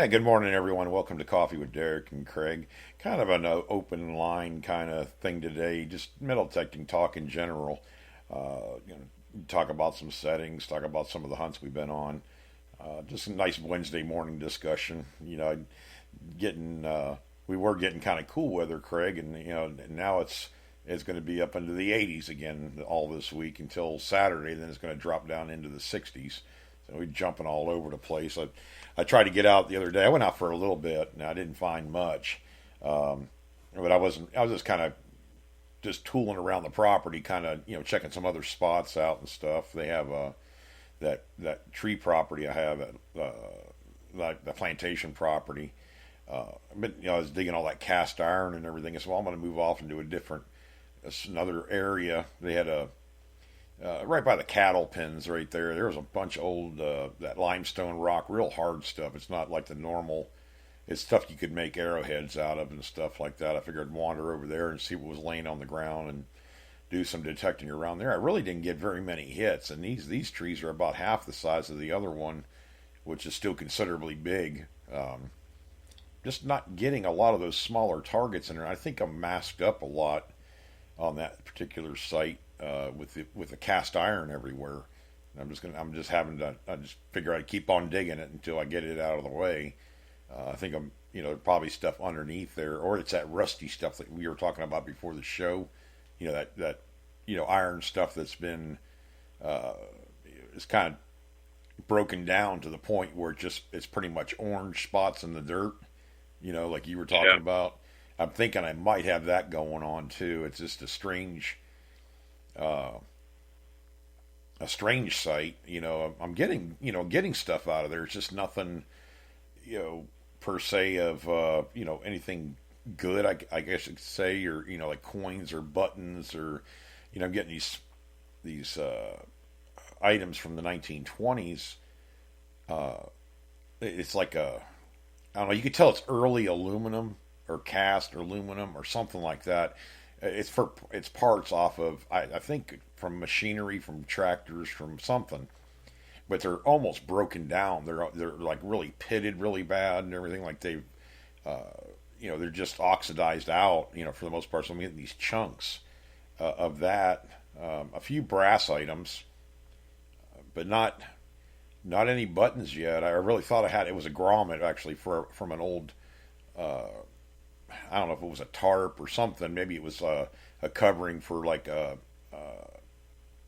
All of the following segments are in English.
Good morning, everyone. Welcome to Coffee with Derek and Craig. Kind of an open line kind of thing today, just metal detecting talk in general. Talk about some settings, talk about some of the hunts we've been on. Just a nice Wednesday morning discussion. Getting we were getting kind of cool weather, Craig, and now it's going to be up into the 80s again all this week until Saturday. Then it's going to drop down into the 60s. So we're jumping all over the place. I tried to get out the other day. I went out for a little bit, and I didn't find much. But I wasn't. I was just kind of just tooling around the property, kind of checking some other spots out and stuff. They have that tree property I have at like the plantation property. But I was digging all that cast iron and everything. So I'm going to move off into another area. They had a right by the cattle pens right there. There was a bunch of old that limestone rock, real hard stuff. It's not like the normal. It's stuff you could make arrowheads out of and stuff like that. I figured I'd wander over there and see what was laying on the ground and do some detecting around there. I really didn't get very many hits, and these trees are about half the size of the other one, which is still considerably big. Just not getting a lot of those smaller targets in there. I think I'm masked up a lot on that particular site with the cast iron everywhere. I'm just having to. I just figure I'd keep on digging it until I get it out of the way. I think there's probably stuff underneath there, or it's that rusty stuff that we were talking about before the show. That iron stuff that's been is kind of broken down to the point where it's pretty much orange spots in the dirt. Like you were talking about. I'm thinking I might have that going on too. It's just uh, a strange site. I'm getting stuff out of there. It's just nothing, per se of anything good. I guess you could say, or like coins or buttons, or I'm getting these items from the 1920s. It's like I don't know. You could tell it's early aluminum or cast or aluminum or something like that. It's parts off of I think from machinery, from tractors, from something, but they're almost broken down. They're like really pitted really bad and everything. Like they're just oxidized out. For the most part. So I'm getting these chunks of that. A few brass items, but not any buttons yet. I really thought I had it was a grommet actually from an old. I don't know if it was a tarp or something. Maybe it was a covering for like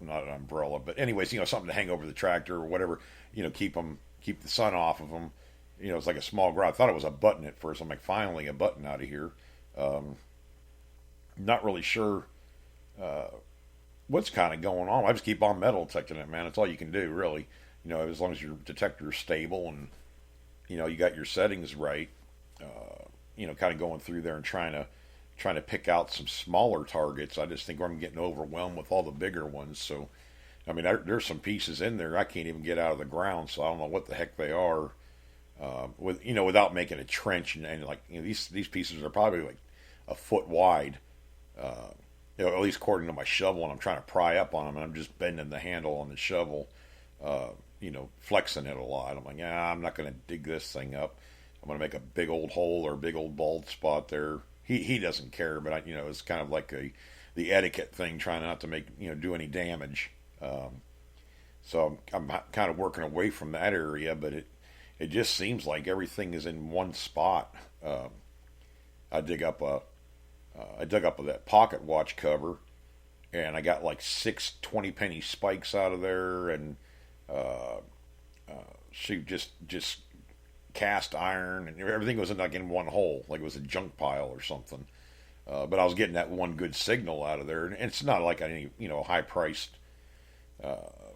not an umbrella, but anyways, something to hang over the tractor or whatever. Keep the sun off of them. It's like a small grommet. I thought it was a button at first. I'm like, finally a button out of here. Not really sure what's kind of going on. I just keep on metal detecting it, man. That's all you can do, really. As long as your detector is stable and you got your settings right. Kind of going through there and trying to pick out some smaller targets. I just think I'm getting overwhelmed with all the bigger ones. So, I mean, there's some pieces in there I can't even get out of the ground. So I don't know what the heck they are. Without making a trench and like these pieces are probably like a foot wide. At least according to my shovel, and I'm trying to pry up on them, and I'm just bending the handle on the shovel. Flexing it a lot. I'm like, I'm not going to dig this thing up. I'm going to make a big old hole or a big old bald spot there. He doesn't care, but it's kind of like the etiquette thing, trying not to make do any damage. So I'm kind of working away from that area, but it just seems like everything is in one spot. I dug up that pocket watch cover, and I got like 6 20-penny spikes out of there, and she just cast iron, and everything was in one hole, like it was a junk pile or something. But I was getting that one good signal out of there, and it's not like any high priced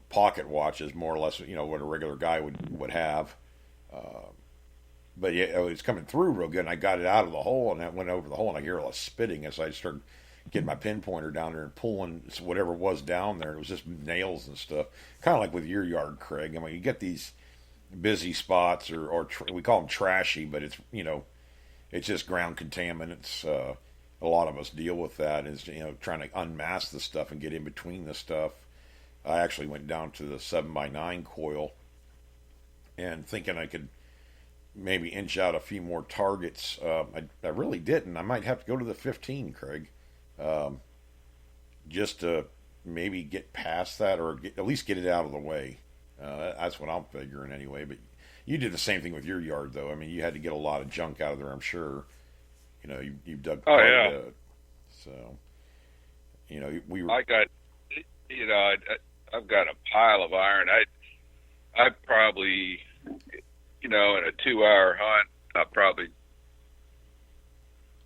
pocket watches, more or less what a regular guy would have. But yeah, it was coming through real good, and I got it out of the hole, and I went over the hole, and I hear a lot of spitting as I started getting my pinpointer down there and pulling whatever was down there. It was just nails and stuff, kind of like with your yard, Craig. I mean, you get these busy spots, or we call them trashy, but it's just ground contaminants. A lot of us deal with that, is trying to unmask the stuff and get in between the stuff. I actually went down to the 7x9 coil and thinking I could maybe inch out a few more targets. I really didn't. I might have to go to the 15, Craig, um, just to maybe get past that or at least get it out of the way. That's what I'm figuring anyway. But you did the same thing with your yard, though. I mean, you had to get a lot of junk out of there, I'm sure. You've dug Oh quite a yeah, bit. So, we were. I got, I've got a pile of iron. I probably, in a 2 hour hunt, I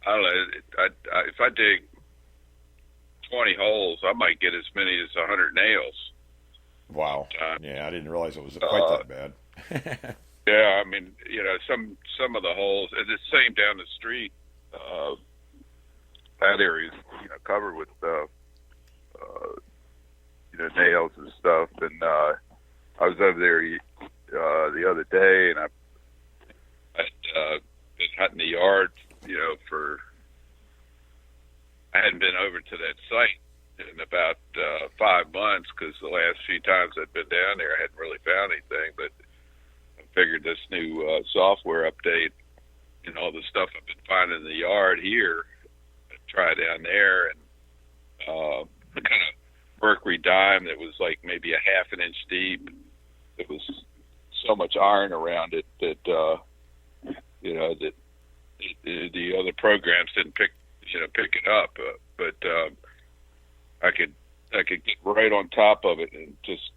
don't know, if I dig 20 holes, I might get as many as 100 nails. Wow. Uh, Yeah, I didn't realize it was quite uh, that bad. yeah, I mean, some of the holes, and the same down the street. That area is, covered with, nails and stuff. And I was over there the other day, and I'd been hunting the yard, for I hadn't been over to that site in about 5 months because the last few times I'd been down there, I hadn't really found anything. But I figured this new software update and all the stuff I've been finding in the yard here, I'd try down there, and the kind of mercury dime that was like maybe a half an inch deep. It was so much iron around it that that the other programs didn't pick it up. But I could get right on top of it and just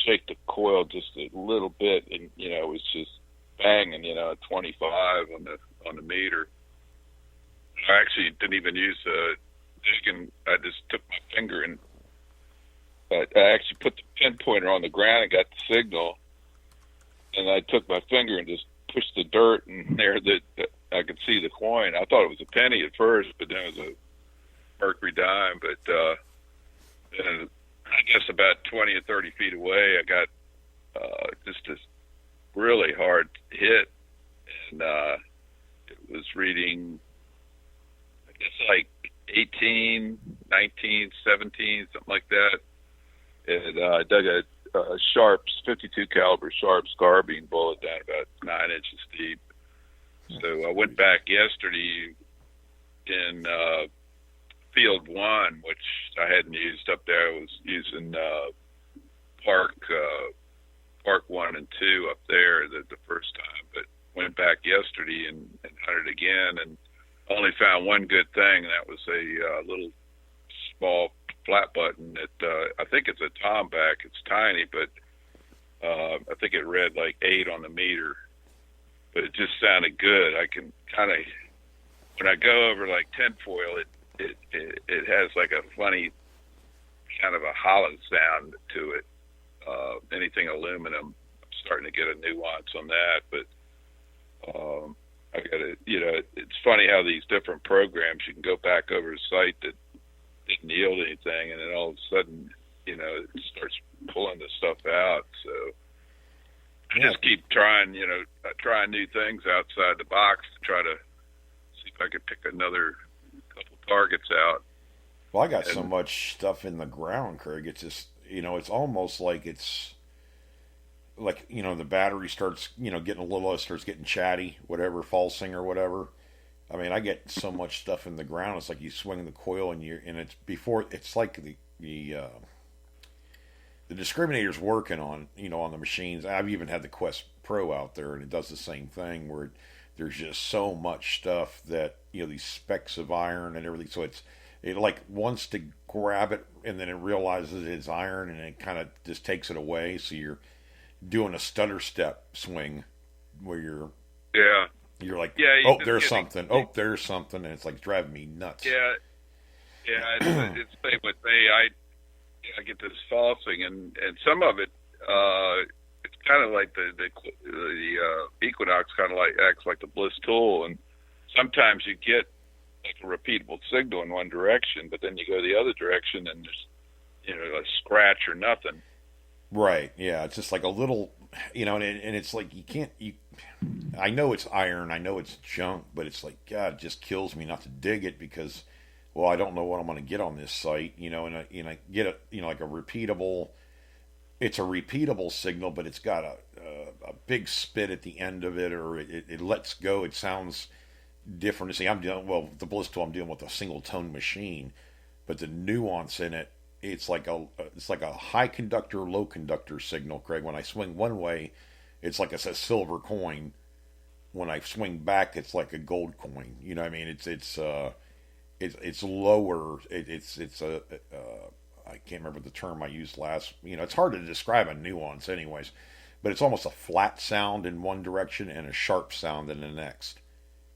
shake the coil just a little bit, and it was just banging, 25 on the meter. I actually didn't even use a dig, and I just took my finger and I actually put the pinpointer on the ground and got the signal, and I took my finger and just pushed the dirt, and there that I could see the coin. I thought it was a penny at first, but then it was a mercury dime. But then I guess about 20 or 30 feet away, I got just this really hard hit, and it was reading, I guess, like 18, 19, 17, something like that. And I dug a Sharps 52 caliber Sharps carbine bullet down about 9 inches deep. So I went back yesterday in field one, which I hadn't used up there. I was using park one and two up there the first time, but went back yesterday and hunted again, and only found one good thing, and that was a little small flat button that I think it's a Tomback. It's tiny, but I think it read like 8 on the meter, but it just sounded good. I can kind of, when I go over like tinfoil, it has like a funny kind of a hollow sound to it. Anything aluminum, I'm starting to get a nuance on that, but I got to, it's funny how these different programs, you can go back over a site that didn't yield anything, and then all of a sudden, it starts pulling the stuff out. So I just keep trying, trying new things outside the box to try to see if I could pick another couple targets out. Well, I got so much stuff in the ground, Craig. It's just, it's almost like it's like, the battery starts, getting a little, it starts getting chatty, whatever, falsing or whatever. I mean, I get so much stuff in the ground. It's like you swing the coil and it's before, it's like the discriminator's working on, on the machines. I've even had the Quest Pro out there, and it does the same thing where there's just so much stuff that, these specks of iron and everything. So it like wants to grab it, and then it realizes it's iron, and it kind of just takes it away. So you're doing a stutter step swing where you're like, oh, there's something. Oh, there's something, and it's like driving me nuts. Yeah, it's the same with me. I get this falsing, and some of it, it's kind of like the Equinox kind of like acts like the Bliss tool, and sometimes you get like a repeatable signal in one direction, but then you go the other direction and just a scratch or nothing. Right. Yeah. It's just like a little, and it's like I know it's iron, I know it's junk, but it's like, God, it just kills me not to dig it because, well, I don't know what I'm going to get on this site, and I get a, like a repeatable, it's a repeatable signal, but it's got a big spit at the end of it, or it lets go. It sounds different. See, I'm dealing well the Bliss tool. I'm dealing with a single tone machine, but the nuance in it, it's like a high conductor, low conductor signal, Craig. When I swing one way, it's like it's a silver coin. When I swing back, it's like a gold coin. You know what I mean? It's lower. It's a I can't remember the term I used last. You know, it's hard to describe a nuance, anyways. But it's almost a flat sound in one direction and a sharp sound in the next.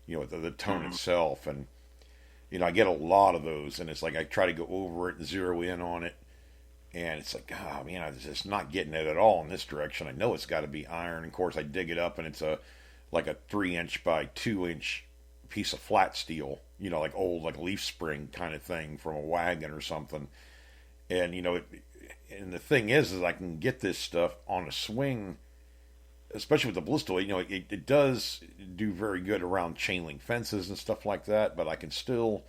You know, the tone itself, and you know, I get a lot of those, and it's like I try to go over it and zero in on it, and it's like, oh man, I'm just not getting it at all in this direction. I know it's got to be iron. Of course, I dig it up, and it's a like a 3 inch by 2 inch piece of flat steel. You know, like old like leaf spring kind of thing from a wagon or something. And you know, and the thing is I can get this stuff on a swing, especially with the Bliss tool. You know, it does do very good around chain link fences and stuff like that. But I can still,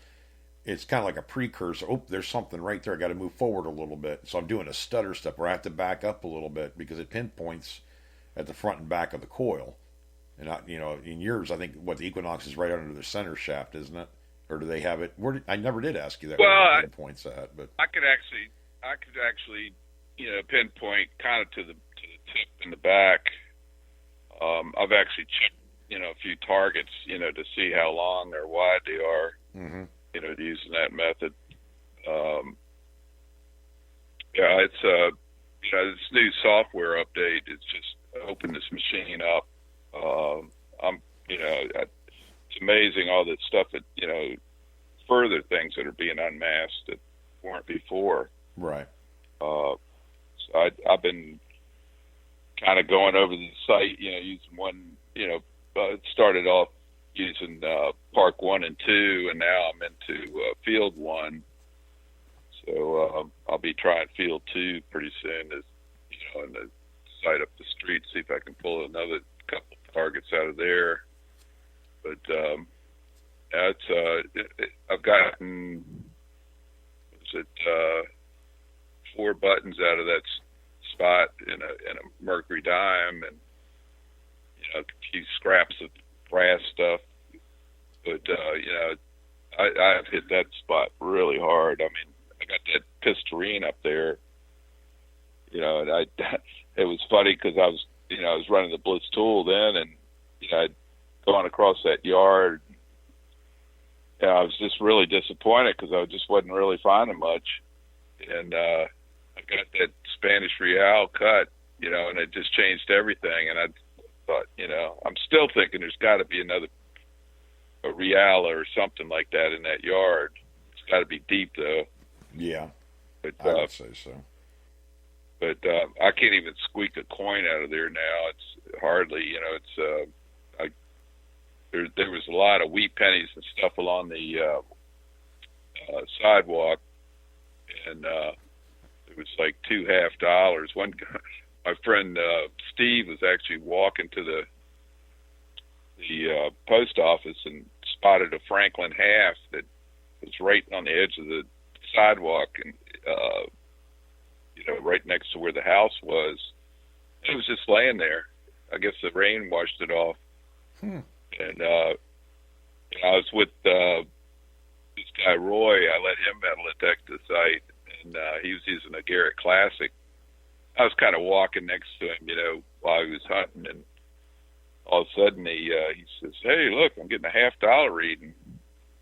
it's kind of like a precursor. Oh, there's something right there. I got to move forward a little bit. So I'm doing a stutter step where I have to back up a little bit because it pinpoints at the front and back of the coil. And I, you know, in yours, I think what the Equinox is right under the center shaft, isn't it? Or do they have it? I never did ask you that. Well, where the pinpoints at, but I could actually, you know, pinpoint kind of to the tip in the back. I've actually checked, you know, a few targets, you know, to see how long or wide they are. Mm-hmm. You know, using that method. Yeah, it's you know, this new software update. It's just opened this machine up. You know, it's amazing all that stuff that, you know, further things that are being unmasked that weren't before. Right. So I've been kind of going over the site, you know, using one, you know, started off using Park 1 and 2, and now I'm into Field 1. So I'll be trying Field 2 pretty soon, as you know, in the site up the street, see if I can pull another couple targets out of there. But I've gotten, was it 4 buttons out of that spot in a Mercury dime, and you know, a few scraps of brass stuff. But you know, I've hit that spot really hard. I mean, I got that pistarine up there, you know, and it was funny because I was running the Bliss tool then, and you know, I'd gone across that yard. And I was just really disappointed because I just wasn't really finding much, and I got that Spanish Real cut, you know, and it just changed everything. And I thought, you know, I'm still thinking there's got to be a Real or something like that in that yard. It's got to be deep though. Yeah, but, I would say so. But I can't even squeak a coin out of there now. It's hardly, you know, it's there was a lot of wheat pennies and stuff along the sidewalk, and it was like $2 One guy, my friend Steve, was actually walking to the post office and spotted a Franklin half that was right on the edge of the sidewalk, and you know, right next to where the house was. It was just laying there. I guess the rain washed it off. And you know, I was with this guy Roy. I let him metal detect the site, and he was using a Garrett Classic. I was kind of walking next to him, you know, while he was hunting, and all of a sudden he says, "Hey, look, I'm getting a $50 reading."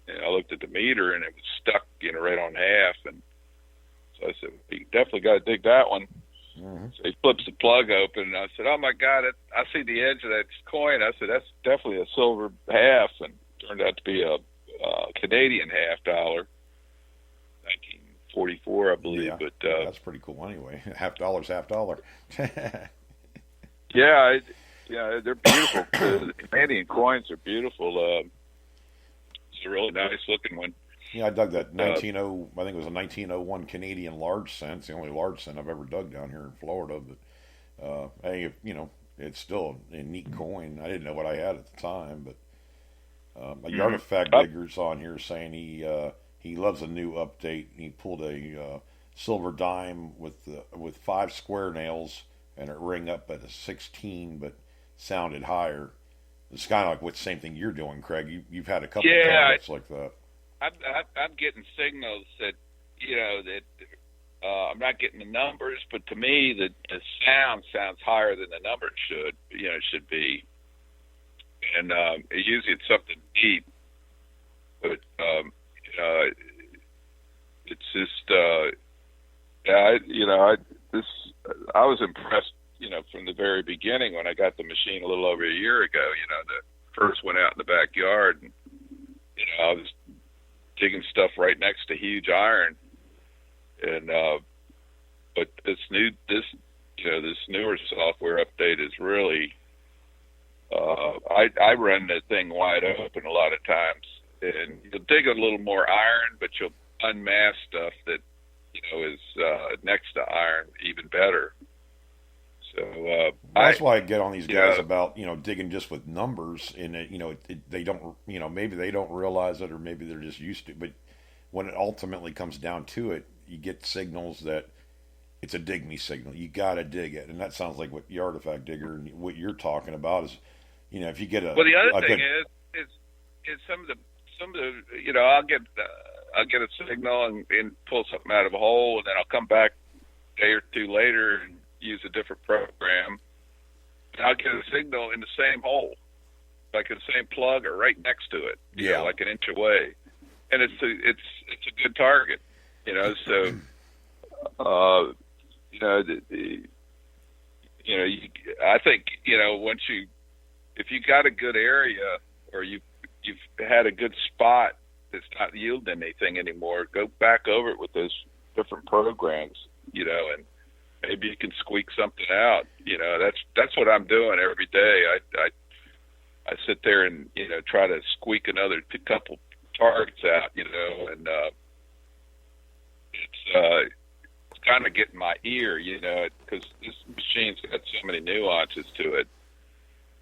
And I looked at the meter, and it was stuck, you know, right on half. And so I said, "You definitely got to dig that one." Mm-hmm. So he flips the plug open, and I said, "Oh my God, I see the edge of that coin." I said, "That's definitely a silver half," and it turned out to be a Canadian $50, 1944, I believe. Yeah, but that's pretty cool anyway. $50, $50. Yeah, yeah, they're beautiful. The Canadian coins are beautiful. It's a really nice looking one. Yeah, I dug that I think it was a 1901 Canadian large cent. It's the only large cent I've ever dug down here in Florida. But hey, you know, it's still a neat coin. I didn't know what I had at the time, but a artifact digger's on here saying he loves a new update. He pulled a silver dime with five square nails, and it rang up at a 16, but sounded higher. It's kind of like what same thing you're doing, Craig. You've had a couple Yeah, targets like that. I'm getting signals that that I'm not getting the numbers, but to me the sound sounds higher than the numbers should be, and usually it's something deep, but it's just this I was impressed from the very beginning when I got the machine a little over a year ago. The first went out in the backyard, and I was digging stuff right next to huge iron, and but this newer software update is really I run the thing wide open a lot of times, and you'll dig a little more iron, but you'll unmask stuff that is next to iron even better. So that's why I get on these guys about digging just with numbers, and they don't maybe they don't realize it, or maybe they're just used to. But when it ultimately comes down to it, you get signals that it's a dig me signal. You got to dig it, and that sounds like what the artifact digger and what you're talking about is, if you get a well, the other a thing good, is some of the I'll get a signal and pull something out of a hole, and then I'll come back a day or two later and use a different program. And I'll get a signal in the same hole, like the same plug or right next to it, like an inch away, and it's a good target, So, I think once if you got a good area, or you've had a good spot that's not yielding anything anymore, go back over it with those different programs, and maybe you can squeak something out. That's what I'm doing every day. I sit there and try to squeak another couple targets out, and it's kind of getting my ear, because this machine's got so many nuances to it.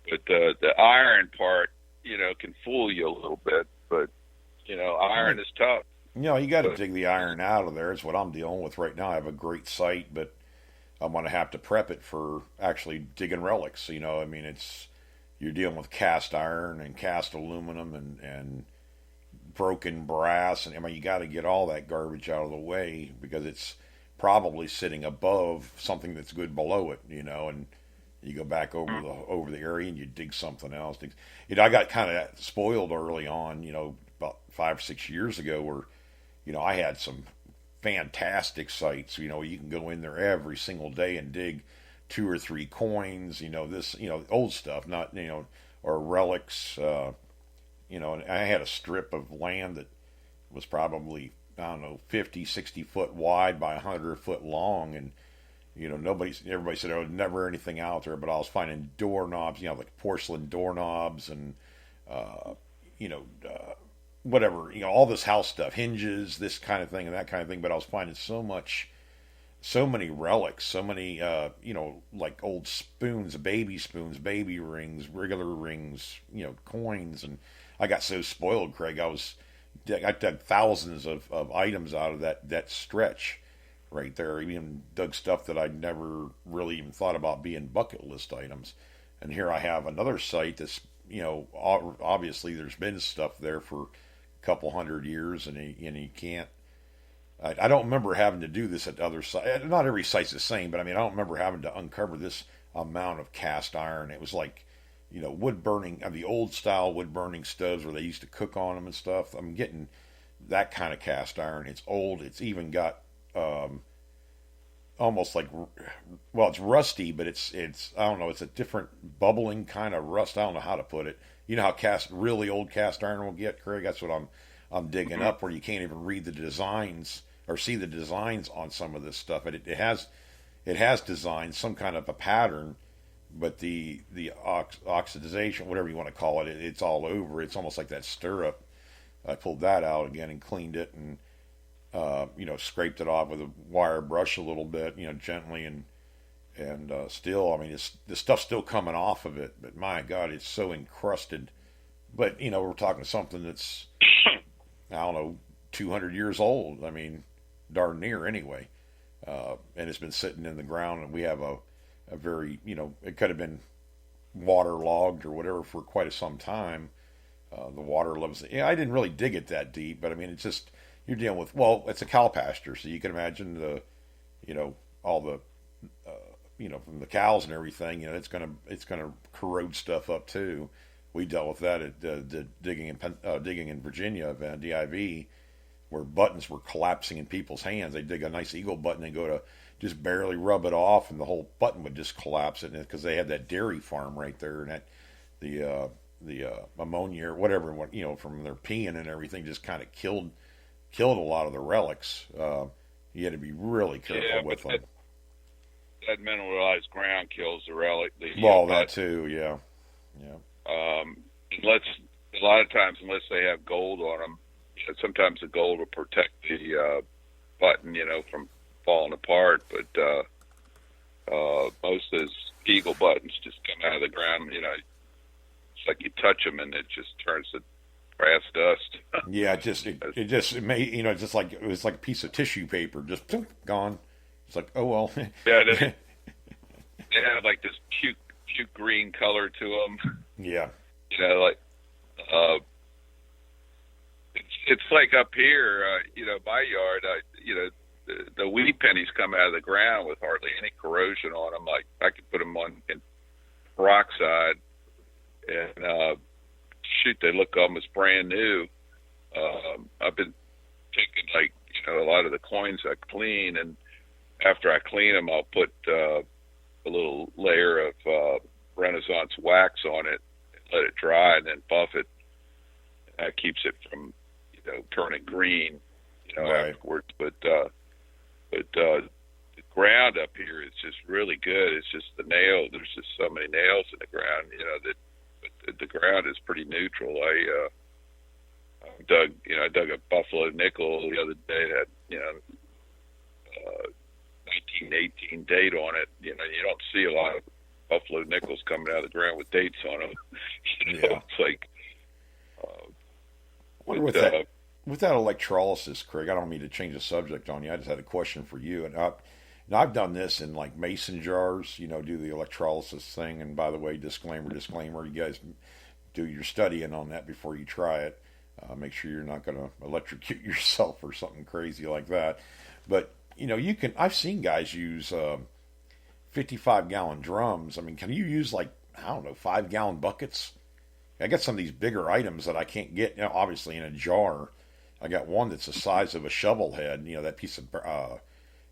But the iron part, can fool you a little bit. But iron is tough. You got to dig the iron out of there. It's what I'm dealing with right now. I have a great site, but I'm going to have to prep it for actually digging relics. It's you're dealing with cast iron and cast aluminum and broken brass, and you got to get all that garbage out of the way, because it's probably sitting above something that's good below it. And you go back over the area and you dig something else. I got kind of spoiled early on. About 5 or 6 years ago, where I had some fantastic sites. You can go in there every single day and dig 2 or 3 coins. Old stuff, not or relics. And I had a strip of land that was probably, I don't know, 50, 60 foot wide by 100 foot long, and everybody said there was never anything out there, but I was finding doorknobs, like porcelain doorknobs and whatever, all this house stuff, hinges, this kind of thing and that kind of thing. But I was finding so many relics, so many, like old spoons, baby rings, regular rings, coins. And I got so spoiled, Craig. I dug thousands of items out of that stretch right there. Even dug stuff that I'd never really even thought about being bucket list items. And here I have another site that's, obviously there's been stuff there for a couple hundred years, and you can't. I don't remember having to do this at other sites. Not every site's the same, but I don't remember having to uncover this amount of cast iron. It was like, wood burning, the old style wood burning stoves where they used to cook on them and stuff. I'm getting that kind of cast iron. It's old. It's even got almost like, well, it's rusty, but it's I don't know. It's a different bubbling kind of rust. I don't know how to put it. You know how really old cast iron will get, Craig. That's what I'm digging up, where you can't even read the designs or see the designs on some of this stuff. It has designs, some kind of a pattern, but the oxidization, whatever you want to call it, it's all over. It's almost like that stirrup. I pulled that out again and cleaned it and scraped it off with a wire brush a little bit, gently, and still, the stuff's still coming off of it. But my God, it's so encrusted. But we're talking something that's, I don't know, 200 years old. Darn near anyway. and it's been sitting in the ground, and we have a very, it could have been waterlogged or whatever for quite some time. The water levels. Yeah, I didn't really dig it that deep, but I mean, it's just you're dealing with. Well, it's a cow pasture, so you can imagine all the, from the cows and everything. It's gonna corrode stuff up too. We dealt with that at the digging in Virginia of DIV, where buttons were collapsing in people's hands. They dig a nice eagle button and go to just barely rub it off, and the whole button would just collapse. And because they had that dairy farm right there, and that the ammonia or whatever, from their peeing and everything, just kind of killed a lot of the relics. You had to be really careful with them. That mineralized ground kills the relic. Well, that too, yeah. Unless a lot of times, unless they have gold on them, sometimes the gold will protect the button, from falling apart. But most of those eagle buttons just come out of the ground. It's like you touch them and it just turns to grass dust. Yeah, it made just like it was like a piece of tissue paper, just gone. It's like, oh well. Yeah, they have like this puke green color to them. Yeah. It's like up here, my yard. The wheat pennies come out of the ground with hardly any corrosion on them. Like I could put them on in peroxide, and they look almost brand new. I've been taking a lot of the coins I clean, and after I clean them, I'll put a little layer of Renaissance wax on it, and let it dry, and then buff it. That keeps it from turning green, right. Afterwards. But the ground up here is just really good. It's just the nail. There's just so many nails in the ground, that the ground is pretty neutral. I dug a buffalo nickel the other day that had 1918 date on it. You don't see a lot of buffalo nickels coming out of the ground with dates on them. Yeah. It's like. With that electrolysis, Craig, I don't mean to change the subject on you. I just had a question for you. And I've done this in like mason jars, do the electrolysis thing. And by the way, disclaimer, you guys do your studying on that before you try it. Make sure you're not going to electrocute yourself or something crazy like that. But, I've seen guys use 55-gallon drums. I mean, can you use 5-gallon buckets? I got some of these bigger items that I can't get, obviously in a jar. I got one that's the size of a shovel head, that piece of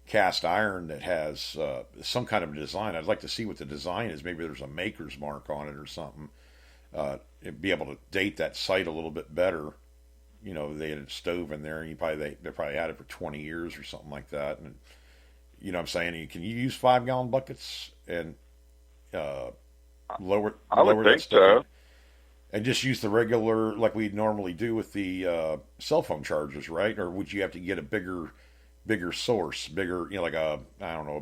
cast iron that has some kind of design. I'd like to see what the design is. Maybe there's a maker's mark on it or something. Be able to date that site a little bit better. They had a stove in there, and they probably had it for 20 years or something like that. And what I'm saying, can you use 5-gallon buckets and lower would that think stuff? so. And just use the regular, like we normally do with the cell phone chargers, right? Or would you have to get a bigger source, like a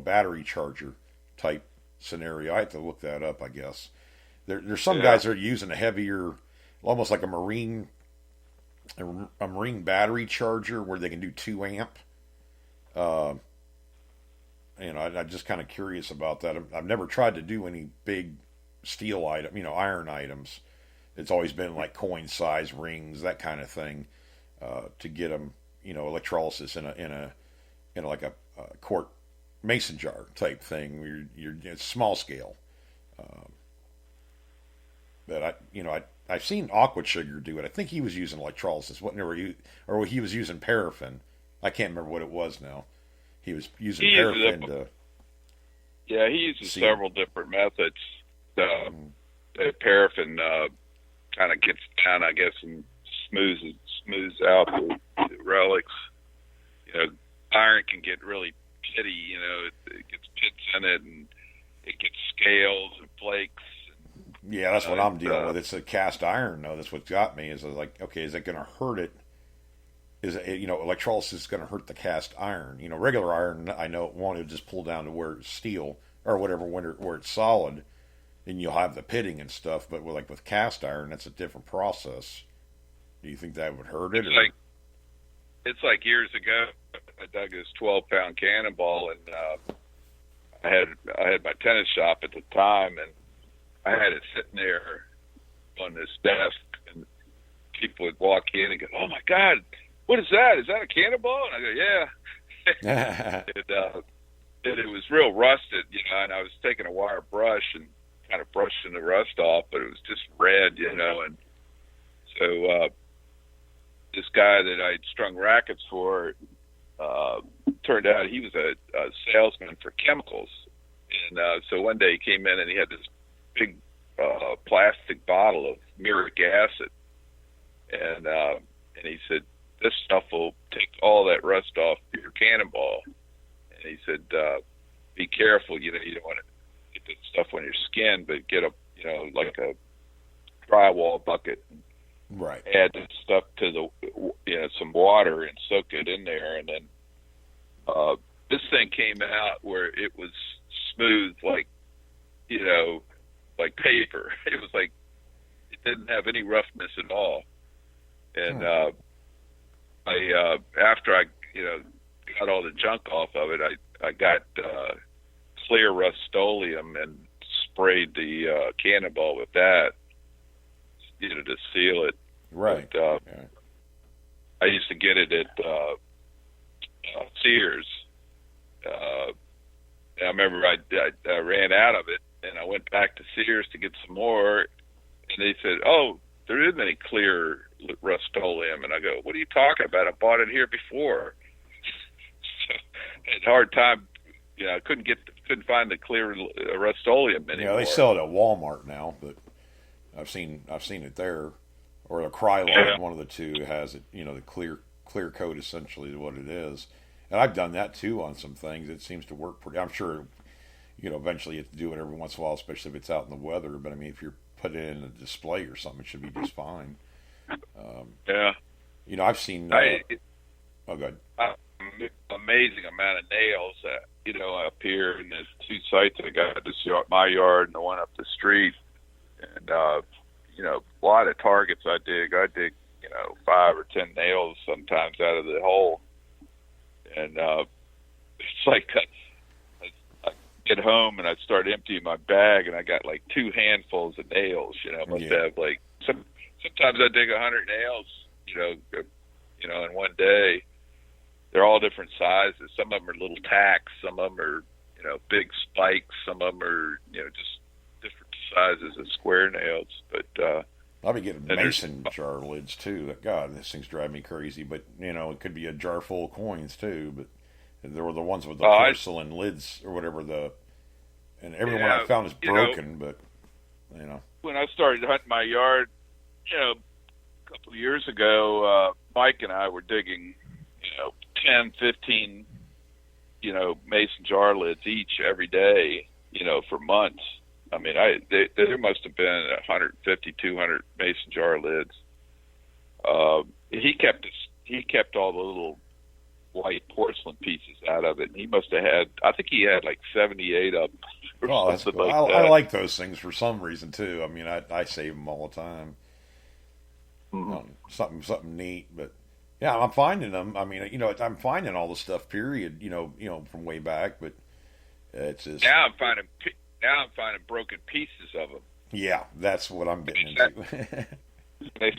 battery charger type scenario? I have to look that up, I guess. There's some guys that are using a heavier, almost like a marine battery charger where they can do 2 amp. I'm just kind of curious about that. I've never tried to do any big steel item, iron items. It's always been like coin size rings, that kind of thing, to get them, electrolysis in a quart mason jar type thing. It's small scale. But I've seen Aqua Sugar do it. I think he was using electrolysis. Or he was using paraffin. I can't remember what it was now. He was using paraffin he uses several different methods. Paraffin kind of gets down, I guess, and smooths out the relics. Iron can get really pitty. It gets pits in it, and it gets scales and flakes. Yeah, that's what I'm dealing with. It's a cast iron, though. That's what's got me. Is like, okay, is it going to hurt it? Is it, electrolysis is going to hurt the cast iron? Regular iron, I know it'll just pull down to where it's steel or whatever, where it's solid. Then you'll have the pitting and stuff, but with cast iron, that's a different process. Do you think that would hurt it? It's like years ago, I dug this 12-pound cannonball, and I had my tennis shop at the time, and I had it sitting there on this desk, and people would walk in and go, "Oh my God, what is that? Is that a cannonball?" And I go, "Yeah." And it was real rusted, and I was taking a wire brush and kind of brushing the rust off, but it was just red, and so this guy that I'd strung rackets for turned out he was a salesman for chemicals, and so one day he came in and he had this big plastic bottle of muric acid, and he said, "This stuff will take all that rust off your cannonball." And he said, "Be careful, you don't want to get this stuff on your skin, but get like a drywall bucket, and Right. add this stuff to some water and soak it in there." And then this thing came out where it was smooth, like paper. It was like it didn't have any roughness at all. And after I got all the junk off of it, I got clear Rust-Oleum and sprayed the cannonball with that, to seal it. Right. But, I used to get it at Sears. I remember I ran out of it, and I went back to Sears to get some more, and they said, "Oh, there isn't any clear Rust-Oleum." And I go, "What are you talking about? I bought it here before." So I had a hard time. I couldn't find the clear Rust-Oleum anymore. Yeah, they sell it at Walmart now, but I've seen it there, or the Krylon, one of the two has it. The clear coat essentially is what it is, and I've done that too on some things. It seems to work pretty. I'm sure, eventually you have to do it every once in a while, especially if it's out in the weather. But I mean, if you're putting it in a display or something, it should be just fine. Yeah. I've seen. Oh, good. Amazing amount of nails, up here in there's two sites I got, my yard and the one up the street. And, a lot of targets I dig, 5 or 10 nails sometimes out of the hole. And it's like I get home and I start emptying my bag and I got like 2 handfuls of nails, must have like, sometimes I dig 100 nails, in one day. They're all different sizes. Some of them are little tacks. Some of them are, big spikes. Some of them are, just different sizes of square nails. But I'll be getting mason jar lids too. God, this thing's driving me crazy. But it could be a jar full of coins too. But there were the ones with the porcelain lids or whatever. And every one I found is broken. But when I started hunting my yard, a couple of years ago, Mike and I were digging, 10, 15, mason jar lids each every day, for months. I mean, there must have been 150, 200 mason jar lids. He kept all the little white porcelain pieces out of it. And he must have I think he had like 78 of them. Oh, that's cool. Like I like those things for some reason too. I mean, I save them all the time. Mm-hmm. Something neat, but yeah, I'm finding them. I mean, I'm finding all the stuff. Period. From way back, but it's just now I'm finding broken pieces of them. Yeah, that's what I'm getting into. They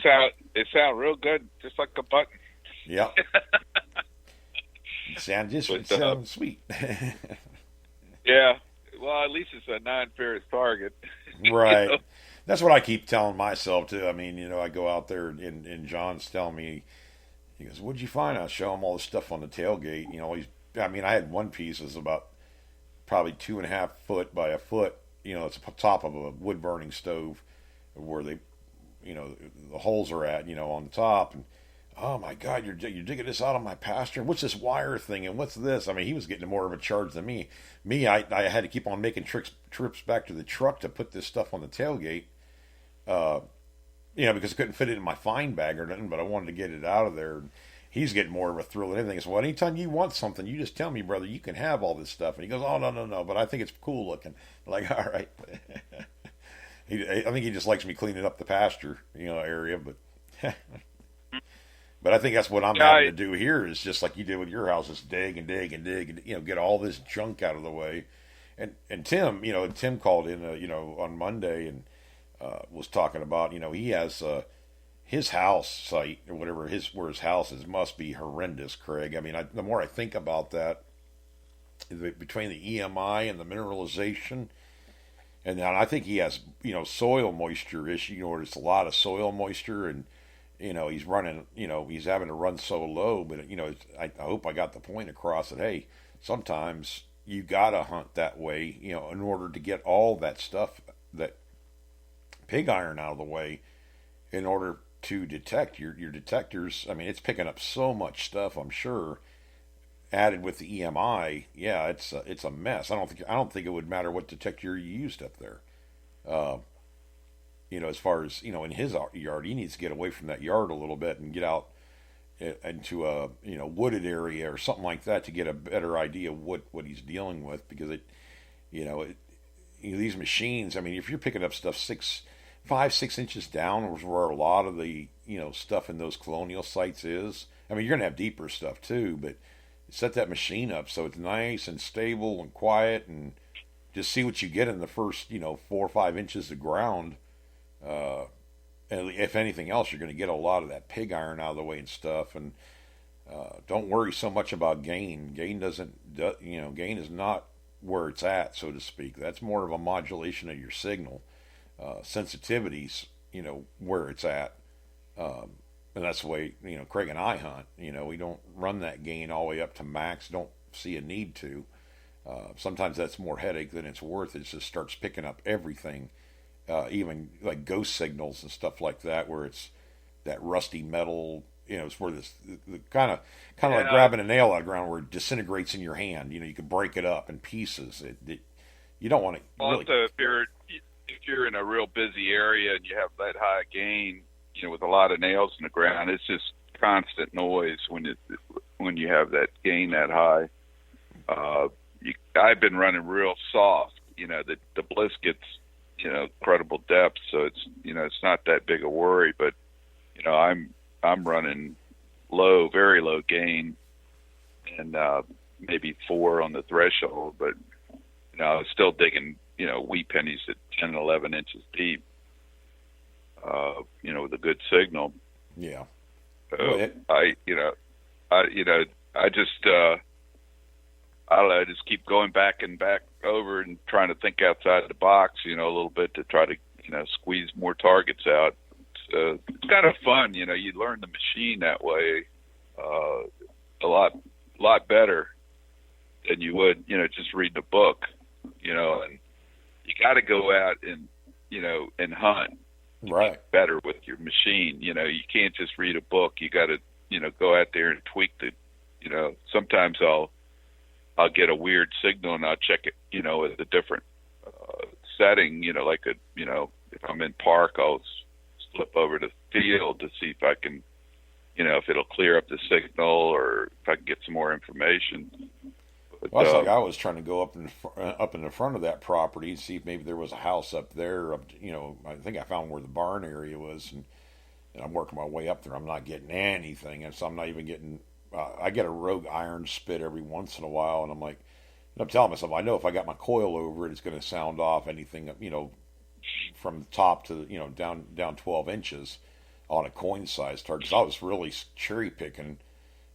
sound real good, just like a button. Yeah. Sound sweet. Yeah. Well, at least it's a non-ferrous target. Right. That's what I keep telling myself too. I mean, I go out there and John's telling me, he goes, "What'd you find?" I show him all the stuff on the tailgate. I had one piece that's about probably 2.5 foot by a foot. It's the top of a wood burning stove where they, the holes are at, on the top. And oh my God, you're digging this out on my pasture. What's this wire thing? And what's this? I mean, he was getting more of a charge than me. I had to keep on making trips back to the truck to put this stuff on the tailgate. Because I couldn't fit it in my fine bag or nothing, but I wanted to get it out of there. He's getting more of a thrill than anything. So, well, anytime you want something, you just tell me, brother, you can have all this stuff. And he goes, "Oh, no, but I think it's cool looking." I'm like, all right. I think he just likes me cleaning up the pasture, area, but But I think that's what I'm Yeah, having to do here is just like you did with your house, is dig and dig and dig and get all this junk out of the way. And Tim, Tim called in, on Monday and was talking about, he has his house site or whatever where his house is must be horrendous, Craig. I mean, the more I think about that, between the EMI and the mineralization, and then I think he has soil moisture issue, or it's a lot of soil moisture, and he's running, he's having to run so low. But I hope I got the point across that hey, sometimes you gotta hunt that way, in order to get all that stuff, that pig iron out of the way, in order to detect your detectors. I mean, it's picking up so much stuff, I'm sure. Added with the EMI, yeah, it's a mess. I don't think it would matter what detector you used up there. Uh, as far as in his yard, he needs to get away from that yard a little bit and get out into a wooded area or something like that to get a better idea of what he's dealing with, because you know it, these machines. I mean, if you're picking up stuff 5, 6 inches down, was where a lot of the stuff in those colonial sites is. I mean, you're gonna have deeper stuff too, but set that machine up so it's nice and stable and quiet, and just see what you get in the first 4 or 5 inches of ground. Uh, and if anything else, you're going to get a lot of that pig iron out of the way and stuff. And don't worry so much about gain. Gain doesn't, gain is not where it's at, so to speak. That's more of a modulation of your signal. Sensitivities, where it's at. And that's the way, Craig and I hunt. We don't run that gain all the way up to max. Don't see a need to. Sometimes that's more headache than it's worth. It just starts picking up everything, even like ghost signals and stuff like that, where it's that rusty metal. It's where the kind of like grabbing a nail out of the ground, where it disintegrates in your hand. You can break it up in pieces. You don't want to. Also, if you're in a real busy area and you have that high gain, with a lot of nails in the ground, it's just constant noise when you have that gain that high. I've been running real soft. The bliss gets credible depth, so it's not that big a worry. But I'm running low, very low gain, and maybe 4 on the threshold. But I was still digging wheat pennies at 10 and 11 inches deep. With a good signal. Yeah. I don't know, I just keep going back and back over and trying to think outside the box, a little bit to try to, squeeze more targets out. It's kind of fun, you learn the machine that way, a lot better than you would, just reading a book, and you got to go out and, and hunt. Right. Better with your machine. You can't just read a book. You got to, go out there and tweak the, sometimes I'll get a weird signal and I'll check it, at a different setting, like if I'm in park, I'll slip over to field to see if I can, if it'll clear up the signal or if I can get some more information. But, well, it's like I was trying to go up in the front of that property, see if maybe there was a house up there. I think I found where the barn area was, and I'm working my way up there. I'm not getting anything, and so I'm not even getting. I get a rogue iron spit every once in a while, and I'm like, I'm telling myself, I know if I got my coil over it, it's going to sound off anything, from the top to down 12 inches on a coin size target. 'Cause I was really cherry picking.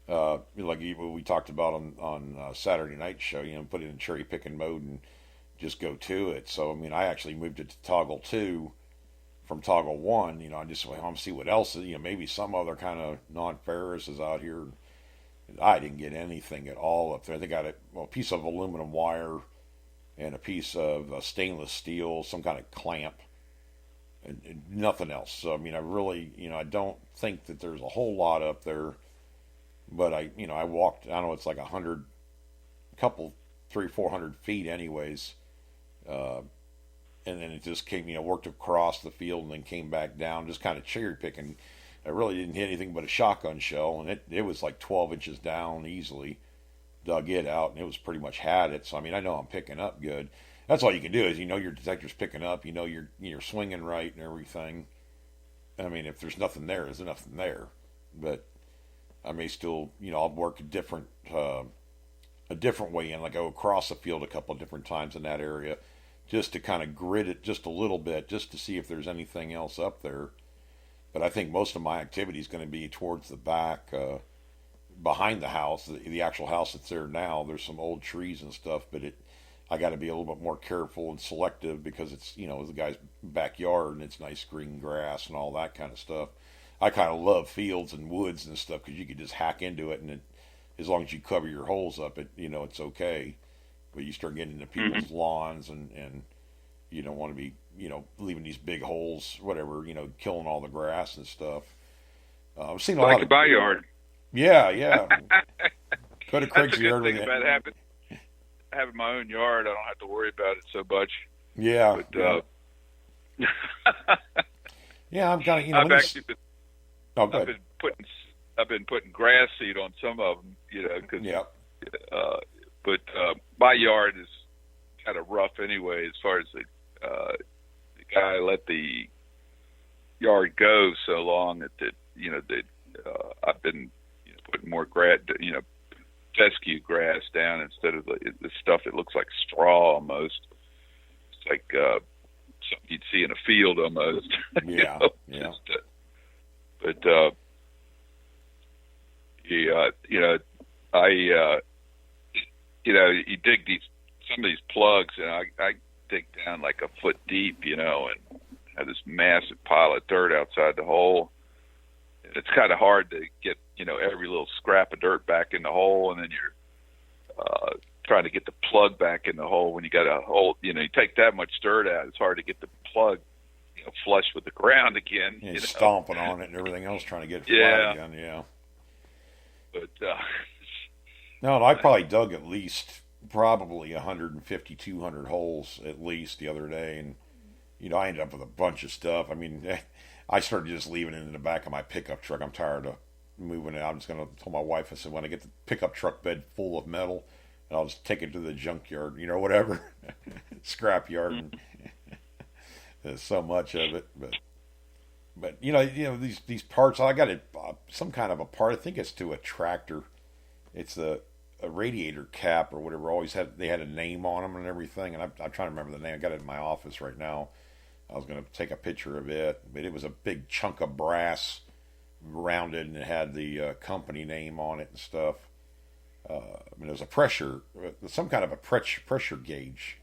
Like we talked about on Saturday night show, put it in cherry picking mode and just go to it. So I mean, I actually moved it to toggle 2 from toggle 1. I just went home to see what else is. Maybe some other kind of non-ferrous is out here. I didn't get anything at all up there. They got a piece of aluminum wire and a piece of stainless steel, some kind of clamp, and nothing else. So I mean, I really, I don't think that there's a whole lot up there. But I walked. I don't know. It's like 300-400 feet, anyways. And then it just came, worked across the field and then came back down, just kind of cherry picking. I really didn't hit anything but a shotgun shell, and it was like 12 inches down easily. Dug it out, and it was pretty much had it. So I mean, I know I'm picking up good. That's all you can do is your detector's picking up. You're swinging right and everything. I mean, if there's nothing there, there's nothing there. But I may still, I'll work a different way in, like go across the field a couple of different times in that area, just to kind of grid it just a little bit, just to see if there's anything else up there. But I think most of my activity is going to be towards the back, behind the house, the actual house that's there now. There's some old trees and stuff, but I got to be a little bit more careful and selective because it's the guy's backyard and it's nice green grass and all that kind of stuff. I kind of love fields and woods and stuff because you could just hack into it, and as long as you cover your holes up, it's okay. But you start getting into people's lawns, and you don't want to be leaving these big holes, whatever, killing all the grass and stuff. I've seen a like lot a buy yard. Yeah, yeah. Go to Craig's That's a yard. good thing about having my own yard. I don't have to worry about it so much. Yeah. But, yeah, I'm kind of, I've actually been, oh, good. I've been putting grass seed on some of them, because. Yeah. But my yard is kind of rough anyway, as far as the guy let the yard go so long that I've been putting more grass, fescue grass down instead of the stuff that looks like straw almost. It's like something you'd see in a field almost. Yeah, yeah. You dig some of these plugs, and I dig down like a foot deep, and have this massive pile of dirt outside the hole. It's kind of hard to get, every little scrap of dirt back in the hole, and then you're trying to get the plug back in the hole when you got a hole. You take that much dirt out, it's hard to get the plug, flush with the ground again. Yeah, stomping on it and everything else, trying to get it flat again. Yeah. But no, I probably dug at least probably 150, 200 holes at least the other day, and I ended up with a bunch of stuff. I mean, I started just leaving it in the back of my pickup truck. I'm tired of moving it. I'm just going to tell my wife, I said, when I get the pickup truck bed full of metal, and I'll just take it to the junkyard, whatever, scrap yard. And there's so much of it, but these parts. I got some kind of a part. I think it's to a tractor. It's a radiator cap or whatever. They had a name on them and everything, and I'm trying to remember the name. I got it in my office right now. I was going to take a picture of it, but it was a big chunk of brass, rounded, and it had the company name on it and stuff. It was some kind of a pressure gauge.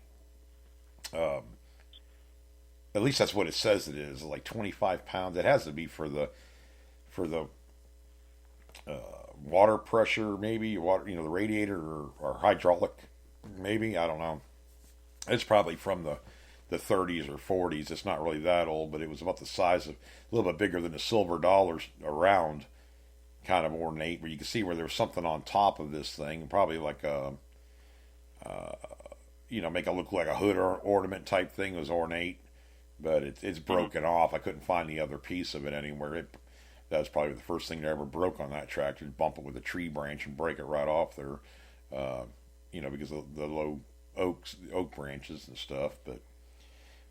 At least that's what it says it is, like 25 pounds. It has to be for the water pressure, maybe the radiator or hydraulic, maybe, I don't know. It's probably from the 30s or 40s. It's not really that old, but it was about the size of, a little bit bigger than a silver dollar around, kind of ornate, where you can see where there was something on top of this thing, probably like make it look like a hood or ornament type thing. It was ornate, but it's broken off. I couldn't find the other piece of it anywhere. That was probably the first thing that ever broke on that tractor. Bump it with a tree branch and break it right off there, because of the low oak branches and stuff. But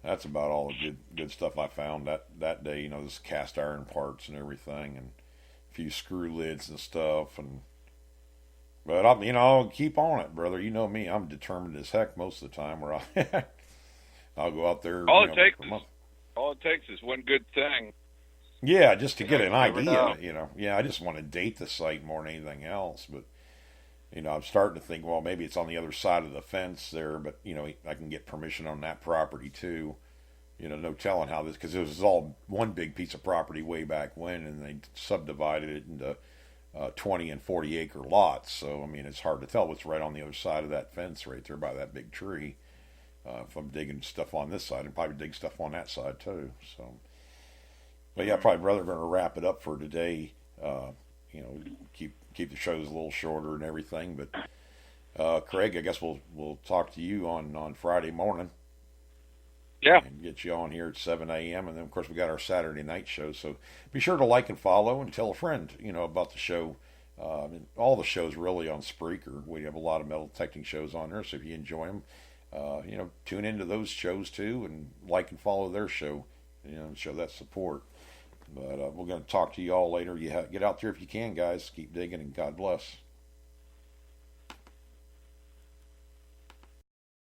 that's about all the good stuff I found that day. This cast iron parts and everything, and a few screw lids and stuff. But I'll keep on it, brother. You know me, I'm determined as heck most of the time. Where I'll go out there. All it takes is one good thing. Yeah, just to get an idea, Yeah, I just want to date the site more than anything else. But, I'm starting to think, well, maybe it's on the other side of the fence there, but, I can get permission on that property too. No telling how this, because it was all one big piece of property way back when, and they subdivided it into 20 and 40 acre lots. So, it's hard to tell what's right on the other side of that fence right there by that big tree. If I'm digging stuff on this side, and probably dig stuff on that side too. So. But yeah, probably rather going to wrap it up for today. Keep the shows a little shorter and everything. But Craig, I guess we'll talk to you on Friday morning. Yeah. And get you on here at 7 a.m. And then of course we got our Saturday night show. So be sure to like and follow and tell a friend, about the show. All the shows really on Spreaker. We have a lot of metal detecting shows on there. So if you enjoy them, tune into those shows too and like and follow their show. Show that support. But we're going to talk to you all later. Get out there if you can, guys. Keep digging, and God bless.